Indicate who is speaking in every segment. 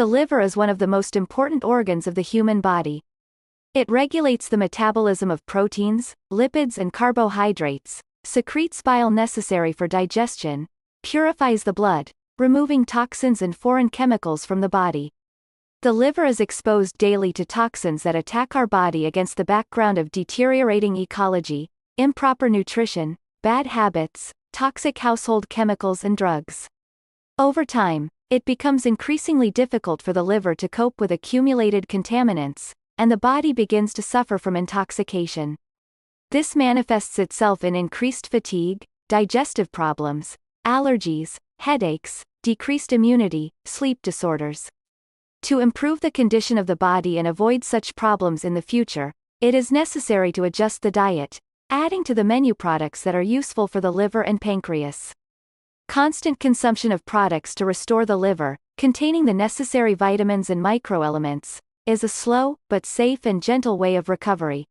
Speaker 1: The liver is one of the most important organs of the human body. It regulates the metabolism of proteins, lipids and carbohydrates, secretes bile necessary for digestion, purifies the blood, removing toxins and foreign chemicals from the body. The liver is exposed daily to toxins that attack our body against the background of deteriorating ecology, improper nutrition, bad habits, toxic household chemicals and drugs. Over time, it becomes increasingly difficult for the liver to cope with accumulated contaminants, and the body begins to suffer from intoxication. This manifests itself in increased fatigue, digestive problems, allergies, headaches, decreased immunity, sleep disorders. To improve the condition of the body and avoid such problems in the future, it is necessary to adjust the diet, adding to the menu products that are useful for the liver and pancreas. Constant consumption of products to restore the liver, containing the necessary vitamins and microelements, is a slow, but safe and gentle way of recovery.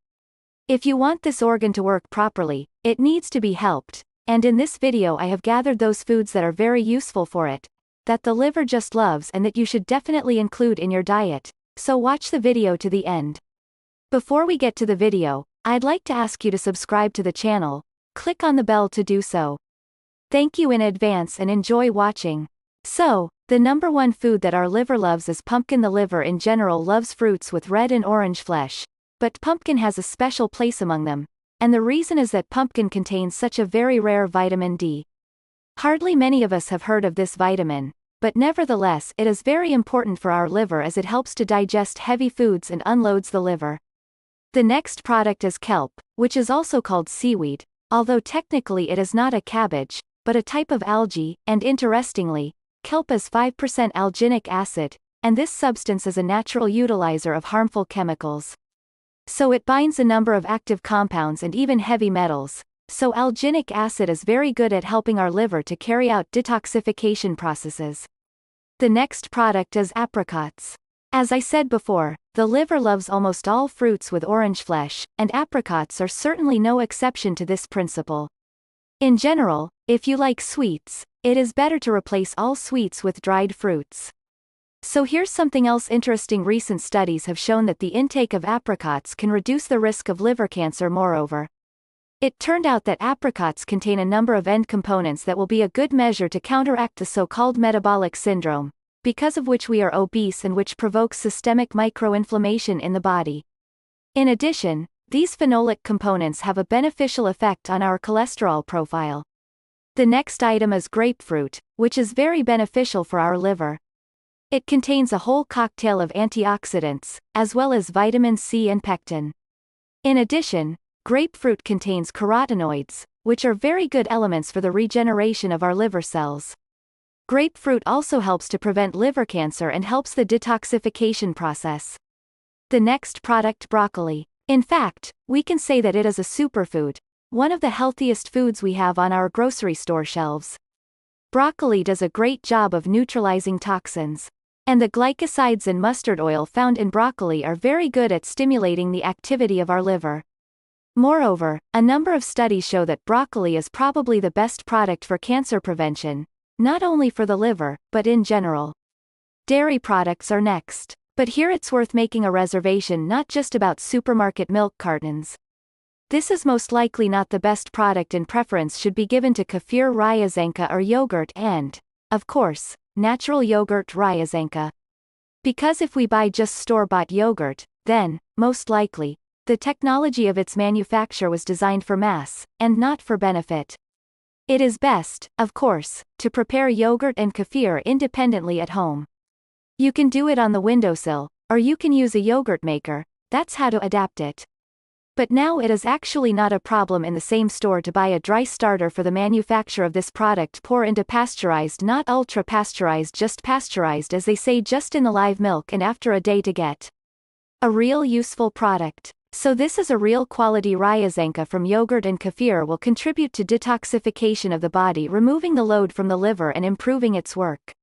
Speaker 1: If you want this organ to work properly, it needs to be helped, and in this video I have gathered those foods that are very useful for it, that the liver just loves and that you should definitely include in your diet, so watch the video to the end. Before we get to the video, I'd like to ask you to subscribe to the channel, click on the bell to do so. Thank you in advance and enjoy watching. So, the number one food that our liver loves is pumpkin. The liver in general loves fruits with red and orange flesh, but pumpkin has a special place among them, and the reason is that pumpkin contains such a very rare vitamin D. Hardly many of us have heard of this vitamin, but nevertheless it is very important for our liver as it helps to digest heavy foods and unloads the liver. The next product is kelp, which is also called seaweed, although technically it is not a cabbage, but a type of algae, and interestingly, kelp is 5% alginic acid, and this substance is a natural utilizer of harmful chemicals. So it binds a number of active compounds and even heavy metals, so alginic acid is very good at helping our liver to carry out detoxification processes. The next product is apricots. As I said before, the liver loves almost all fruits with orange flesh, and apricots are certainly no exception to this principle. In general, if you like sweets, it is better to replace all sweets with dried fruits. So here's something else interesting. Recent studies have shown that the intake of apricots can reduce the risk of liver cancer. Moreover, it turned out that apricots contain a number of end components that will be a good measure to counteract the so-called metabolic syndrome, because of which we are obese and which provokes systemic microinflammation in the body. In addition, these phenolic components have a beneficial effect on our cholesterol profile. The next item is grapefruit, which is very beneficial for our liver. It contains a whole cocktail of antioxidants, as well as vitamin C and pectin. In addition, grapefruit contains carotenoids, which are very good elements for the regeneration of our liver cells. Grapefruit also helps to prevent liver cancer and helps the detoxification process. The next product, broccoli. In fact, we can say that it is a superfood, one of the healthiest foods we have on our grocery store shelves. Broccoli does a great job of neutralizing toxins, and the glycosides and mustard oil found in broccoli are very good at stimulating the activity of our liver. Moreover, a number of studies show that broccoli is probably the best product for cancer prevention, not only for the liver, but in general. Dairy products are next. But here it's worth making a reservation not just about supermarket milk cartons. This is most likely not the best product, and preference should be given to kefir Ryazankha or yogurt and, of course, natural yogurt Ryazankha. Because if we buy just store-bought yogurt, then, most likely, the technology of its manufacture was designed for mass, and not for benefit. It is best, of course, to prepare yogurt and kefir independently at home. You can do it on the windowsill, or you can use a yogurt maker. That's how to adapt it. But now it is actually not a problem in the same store to buy a dry starter for the manufacture of this product. Pour into pasteurized, not ultra pasteurized, just pasteurized as they say, just in the live milk, and after a day to get a real useful product. So this is a real quality Ryazankha from yogurt and kefir will contribute to detoxification of the body, removing the load from the liver and improving its work.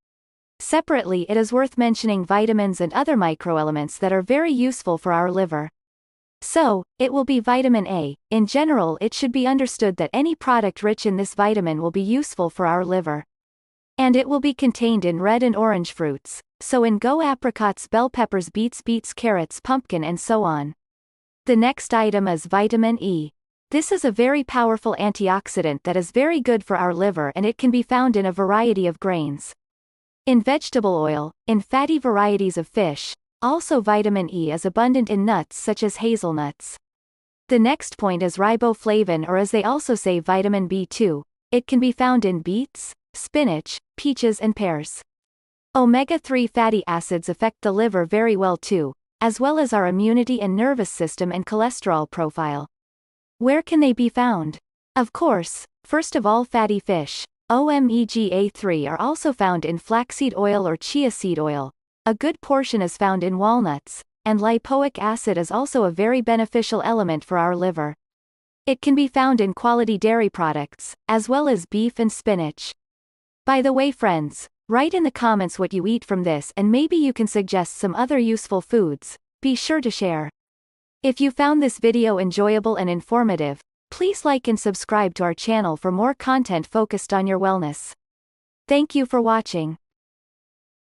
Speaker 1: Separately, it is worth mentioning vitamins and other microelements that are very useful for our liver. So, it will be vitamin A. In general, it should be understood that any product rich in this vitamin will be useful for our liver. And it will be contained in red and orange fruits, so in go apricots, bell peppers, beets, carrots, pumpkin, and so on. The next item is vitamin E. This is a very powerful antioxidant that is very good for our liver, and it can be found in a variety of grains. In vegetable oil, in fatty varieties of fish. Also, vitamin E is abundant in nuts such as hazelnuts. The next point is riboflavin, or as they also say, vitamin B2. It can be found in beets, spinach, peaches, and pears. Omega-3 fatty acids affect the liver very well too, as well as our immunity and nervous system and cholesterol profile. Where can they be found? Of course, first of all, fatty fish. Omega-3 are also found in flaxseed oil or chia seed oil. A good portion is found in walnuts, and lipoic acid is also a very beneficial element for our liver. It can be found in quality dairy products, as well as beef and spinach. By the way, friends, write in the comments what you eat from this, and maybe you can suggest some other useful foods. Be sure to share. If you found this video enjoyable and informative, please like and subscribe to our channel for more content focused on your wellness. Thank you for watching.